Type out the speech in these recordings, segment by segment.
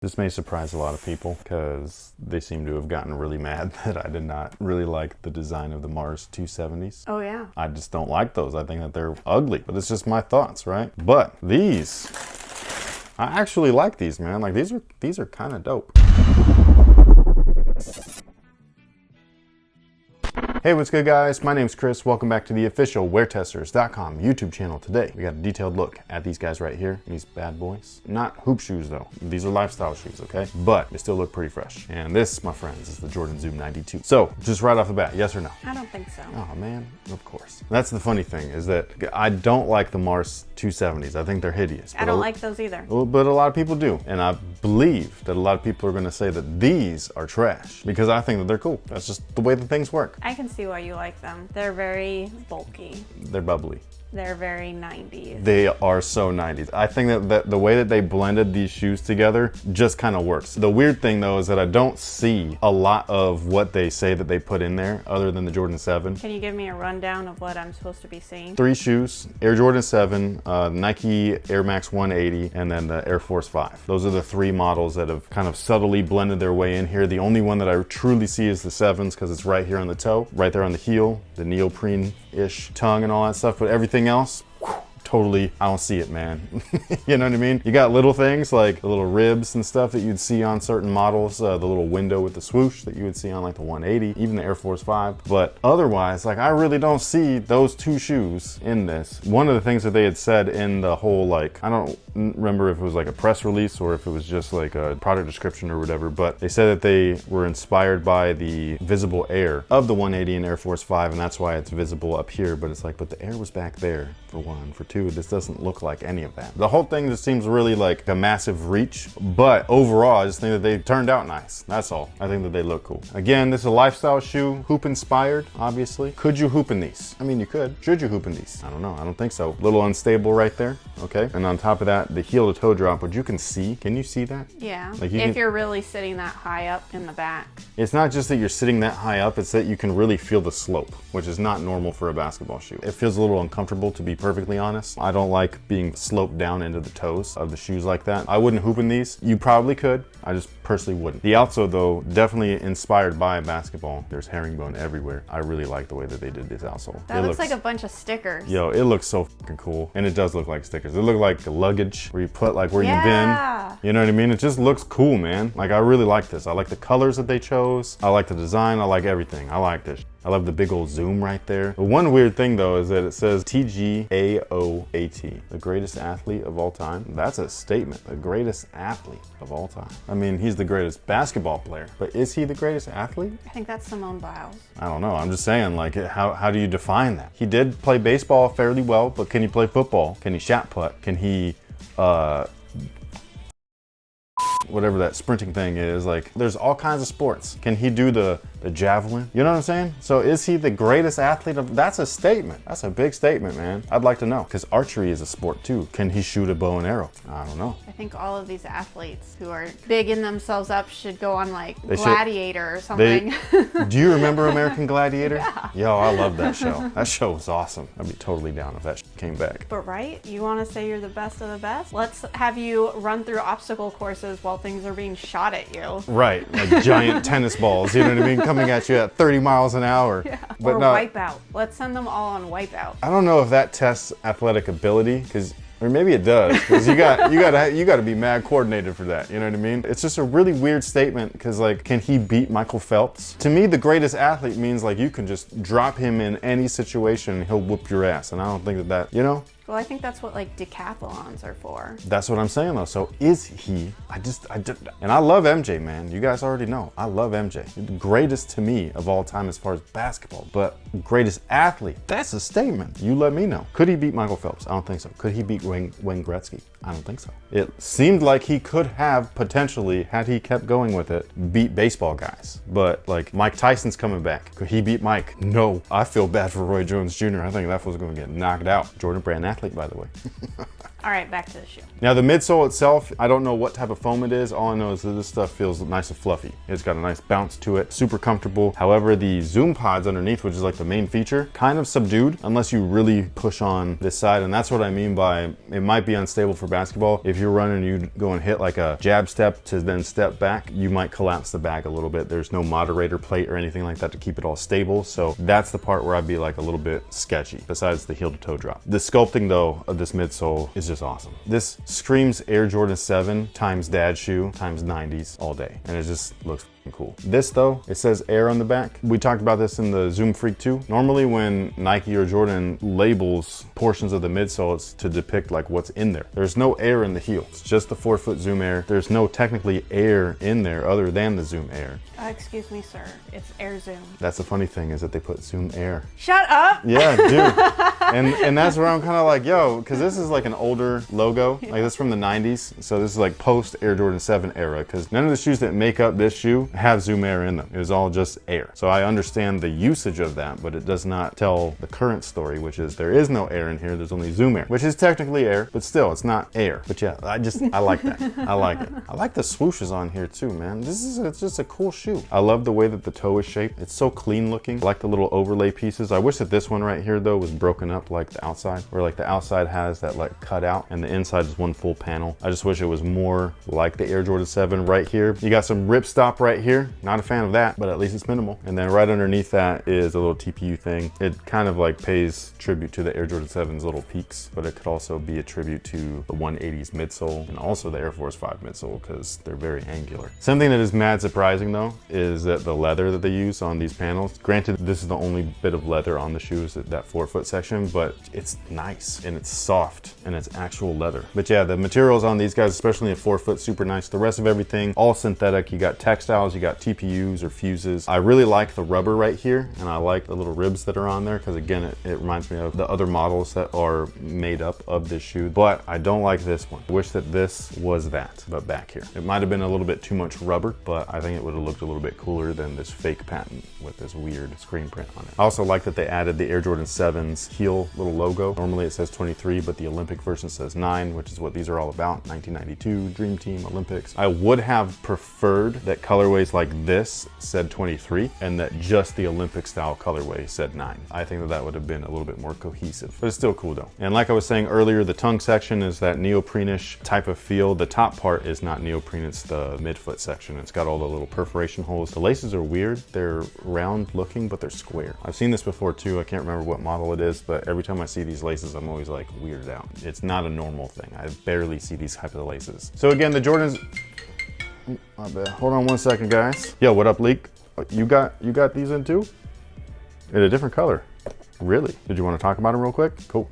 This may surprise a lot of people because they seem to have gotten really mad that I did not really like the design of the Mars 270s. Oh yeah. I just don't like those. I think that they're ugly, but it's just my thoughts, right? But these, I actually like these, man. Like these are kind of dope. Hey, what's good, guys? My name's Chris. Welcome back to the official WearTesters.com YouTube channel. Today, we got a detailed look at these guys right here, these bad boys. Not hoop shoes, though. These are lifestyle shoes, okay? But they still look pretty fresh. And this, my friends, is the Jordan Zoom 92. So, just right off the bat, yes or no? I don't think so. Oh, man, of course. That's the funny thing, is that I don't like the Mars 270s. I think they're hideous. I don't like those either. But a lot of people do. And I believe that a lot of people are going to say that these are trash because I think that they're cool. That's just the way that things work. I can see why you like them. They're very bulky. They're bubbly. They're very 90s. They are so 90s. I think that the way that they blended these shoes together just kind of works. The weird thing, though, is that I don't see a lot of what they say that they put in there other than the Jordan 7. Can you give me a rundown of what I'm supposed to be seeing? 3 shoes, Air Jordan 7, Nike Air Max 180, and then the Air Force 5. Those are the 3 models that have kind of subtly blended their way in here. The only one that I truly see is the 7s because it's right here on the toe, right there on the heel, the neoprene-ish tongue and all that stuff, but everything else, totally, I don't see it, man. You know what I mean? You got little things like the little ribs and stuff that you'd see on certain models, the little window with the swoosh that you would see on like the 180, even the Air Force 5. But otherwise, like I really don't see those 2 shoes in this. One of the things that they had said in the whole, like, I don't remember if it was like a press release or if it was just like a product description or whatever, but they said that they were inspired by the visible air of the 180 and Air Force 5, and that's why it's visible up here. But it's like, but the air was back there, for one. For two, this doesn't look like any of that. The whole thing just seems really like a massive reach, but overall, I just think that they turned out nice. That's all. I think that they look cool. Again, this is a lifestyle shoe, hoop inspired, obviously. Could you hoop in these? I mean, you could. Should you hoop in these? I don't know. I don't think so. A little unstable right there. Okay. And on top of that, the heel to toe drop, which you can see. Can you see that? Yeah. Like if you're really sitting that high up in the back. It's not just that you're sitting that high up, it's that you can really feel the slope, which is not normal for a basketball shoe. It feels a little uncomfortable, to be perfectly honest. I don't like being sloped down into the toes of the shoes like that. I wouldn't hoop in these. You probably could. I just personally wouldn't. The outsole, though, definitely inspired by basketball. There's herringbone everywhere. I really like the way that they did this outsole. That looks like a bunch of stickers. Yo, it looks so fucking cool. And it does look like stickers. It looks like luggage where you put like where you've been. You know what I mean? It just looks cool, man. Like I really like this. I like the colors that they chose. I like the design. I like everything. I like this. I love the big old zoom right there. The one weird thing, though, is that it says TGAOAT, the greatest athlete of all time. That's a statement, the greatest athlete of all time. I mean, he's the greatest basketball player, but is he the greatest athlete? I think that's Simone Biles. I don't know. I'm just saying, like, how do you define that? He did play baseball fairly well, but can he play football? Can he shot put? Can he, whatever that sprinting thing is, like there's all kinds of sports. Can he do the javelin? You know what I'm saying? So is he the greatest athlete of, that's a statement. That's a big statement, man. I'd like to know, because archery is a sport too. Can he shoot a bow and arrow? I don't know. I think all of these athletes who are bigging themselves up should go on like Gladiator or something. Do you remember American Gladiator? Yeah. Yo, I love that show. That show was awesome. I'd be totally down if that came back. But right, you want to say you're the best of the best? Let's have you run through obstacle courses while things are being shot at you. Right, like giant tennis balls, you know what I mean? Coming at you at 30 miles an hour. Yeah. But or no, Wipeout. Let's send them all on Wipeout. I don't know if that tests athletic ability, or maybe it does, because you got to be mad coordinated for that. You know what I mean? It's just a really weird statement because, like, can he beat Michael Phelps? To me, the greatest athlete means like you can just drop him in any situation and he'll whoop your ass. And I don't think that, you know. Well, I think that's what like decathlons are for. That's what I'm saying though. So is he? I just, and I love MJ, man. You guys already know. I love MJ. He's the greatest to me of all time as far as basketball, but greatest athlete. That's a statement. You let me know. Could he beat Michael Phelps? I don't think so. Could he beat Wayne Gretzky? I don't think so. It seemed like he could have potentially, had he kept going with it, beat baseball guys. But like Mike Tyson's coming back. Could he beat Mike? No. I feel bad for Roy Jones Jr. I think that was going to get knocked out. Jordan Brand athlete, by the way. All right, back to the shoe. Now the midsole itself, I don't know what type of foam it is. All I know is that this stuff feels nice and fluffy. It's got a nice bounce to it, super comfortable. However, the zoom pods underneath, which is like the main feature, kind of subdued unless you really push on this side. And that's what I mean by it might be unstable for basketball. If you're running, you go and hit like a jab step to then step back, you might collapse the bag a little bit. There's no moderator plate or anything like that to keep it all stable. So that's the part where I'd be like a little bit sketchy, besides the heel to toe drop. The sculpting though of this midsole is just awesome. This screams Air Jordan 7 times dad shoe times 90s all day. And it just looks cool. This though, it says Air on the back. We talked about this in the Zoom Freak 2. Normally when Nike or Jordan labels portions of the midsole, it's to depict like what's in there. There's no air in the heel. It's just the forefoot Zoom Air. There's no technically air in there other than the Zoom Air. Excuse me, sir. It's Air Zoom. That's the funny thing is that they put Zoom Air. Shut up! Yeah, dude. and that's where I'm kind of like, yo, because this is like an older logo. Like this from the 90s. So this is like post Air Jordan 7 era, because none of the shoes that make up this shoe have Zoom Air in them. It was all just air. So I understand the usage of that, but it does not tell the current story, which is there is no air in here. There's only Zoom Air, which is technically air, but still it's not air. But yeah, I like that. I like it. I like the swooshes on here too, man. It's just a cool shoe. I love the way that the toe is shaped. It's so clean looking. I like the little overlay pieces. I wish that this one right here though was broken up like the outside, where like the outside has that like cut out and the inside is one full panel. I just wish it was more like the Air Jordan 7 right here. You got some ripstop right here. Not a fan of that, but at least it's minimal. And then right underneath that is a little TPU thing. It kind of like pays tribute to the Air Jordan 7's little peaks, but it could also be a tribute to the 180s midsole and also the Air Force 5 midsole because they're very angular. Something that is mad surprising though is that the leather that they use on these panels, granted this is the only bit of leather on the shoes, that forefoot section, but it's nice and it's soft and it's actual leather. But yeah, the materials on these guys, especially in forefoot, super nice. The rest of everything, all synthetic. You got textiles, you got TPUs or fuses. I really like the rubber right here, and I like the little ribs that are on there because again, it reminds me of the other models that are made up of this shoe, but I don't like this one. I wish that this was that, but back here. It might have been a little bit too much rubber, but I think it would have looked a little bit cooler than this fake patent with this weird screen print on it. I also like that they added the Air Jordan 7's heel little logo. Normally it says 23, but the Olympic version says 9, which is what these are all about. 1992, Dream Team, Olympics. I would have preferred that colorways like this said 23 and that just the Olympic style colorway said 9. I think that would have been a little bit more cohesive, but it's still cool though. And like I was saying earlier, the tongue section is that neoprene-ish type of feel. The top part is not neoprene, it's the midfoot section. It's got all the little perforation holes. The laces are weird. They're round looking, but they're square. I've seen this before too. I can't remember what model it is, but every time I see these laces, I'm always like weirded out. It's not a normal thing. I barely see these types of laces. So again, the Jordans, my bad. Hold on one second, guys. Yo, what up, Leak? You got these in too? In a different color. Really? Did you want to talk about them real quick? Cool.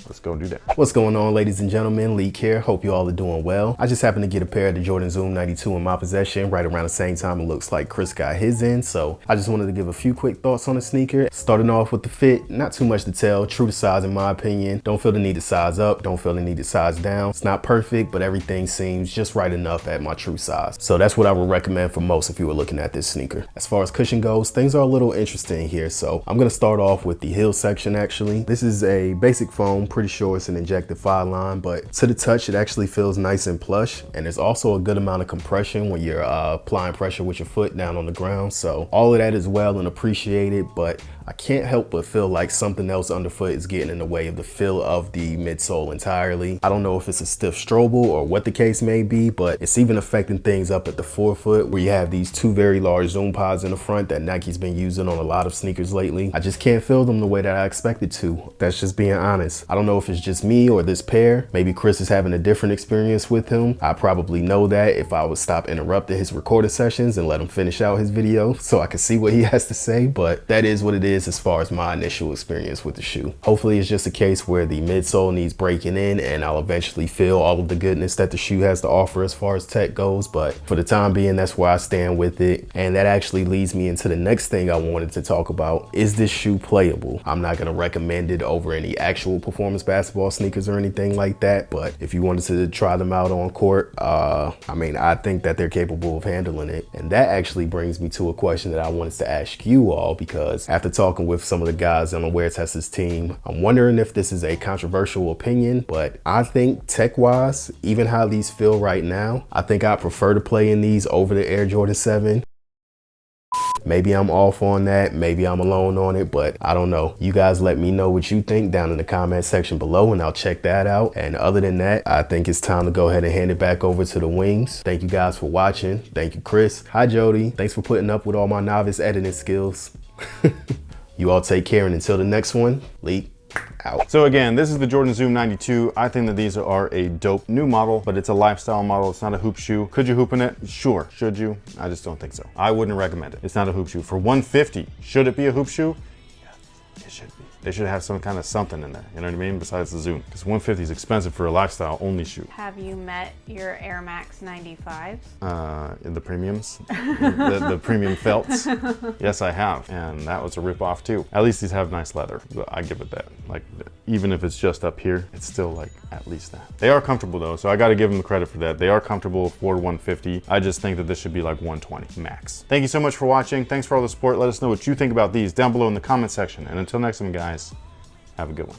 Let's go do that. What's going on, ladies and gentlemen? Leak here. Hope you all are doing well. I just happened to get a pair of the Jordan Zoom 92 in my possession right around the same time it looks like Chris got his in. So I just wanted to give a few quick thoughts on the sneaker. Starting off with the fit, not too much to tell. True to size in my opinion. Don't feel the need to size up. Don't feel the need to size down. It's not perfect, but everything seems just right enough at my true size. So that's what I would recommend for most if you were looking at this sneaker. As far as cushion goes, things are a little interesting here. So I'm going to start off with the heel section actually. This is a basic foam. Pretty sure it's an injected file line, but to the touch it actually feels nice and plush, and there's also a good amount of compression when you're applying pressure with your foot down on the ground. So all of that is well and appreciated, but I can't help but feel like something else underfoot is getting in the way of the feel of the midsole entirely. I don't know if it's a stiff strobel or what the case may be, but it's even affecting things up at the forefoot where you have these two very large zoom pods in the front that Nike's been using on a lot of sneakers lately. I just can't feel them the way that I expected to. That's just being honest. I don't know if it's just me or this pair. Maybe Chris is having a different experience with him. I probably know that if I would stop interrupting his recorded sessions and let him finish out his video so I can see what he has to say, but that is what it is as far as my initial experience with the shoe. Hopefully it's just a case where the midsole needs breaking in and I'll eventually feel all of the goodness that the shoe has to offer as far as tech goes, but for the time being, that's where I stand with it. And that actually leads me into the next thing I wanted to talk about. Is this shoe playable? I'm not going to recommend it over any actual performance basketball sneakers or anything like that, but if you wanted to try them out on court, I mean, I think that they're capable of handling it. And that actually brings me to a question that I wanted to ask you all, because after talking talking with some of the guys on the WearTesters team. I'm wondering if this is a controversial opinion, but I think tech-wise, even how these feel right now, I think I prefer to play in these over the Air Jordan 7. Maybe I'm off on that, maybe I'm alone on it, but I don't know. You guys let me know what you think down in the comment section below and I'll check that out. And other than that, I think it's time to go ahead and hand it back over to the wings. Thank you guys for watching. Thank you, Chris. Hi, Jody. Thanks for putting up with all my novice editing skills. You all take care, and until the next one, Leak out. So again, this is the Jordan Zoom 92. I think that these are a dope new model, but it's a lifestyle model. It's not a hoop shoe. Could you hoop in it? Sure. Should you? I just don't think so. I wouldn't recommend it. It's not a hoop shoe. For $150, should it be a hoop shoe? Yeah, it should be. They should have some kind of something in there, you know what I mean, besides the Zoom. Because $150 is expensive for a lifestyle only shoe. Have you met your Air Max 95s? The premiums, the premium felts. Yes, I have, and that was a rip-off too. At least these have nice leather. I give it that. Like, even if it's just up here, it's still like at least that. They are comfortable though, so I got to give them the credit for that. They are comfortable for $150. I just think that this should be like $120 max. Thank you so much for watching. Thanks for all the support. Let us know what you think about these down below in the comment section. And until next time, guys, have a good one.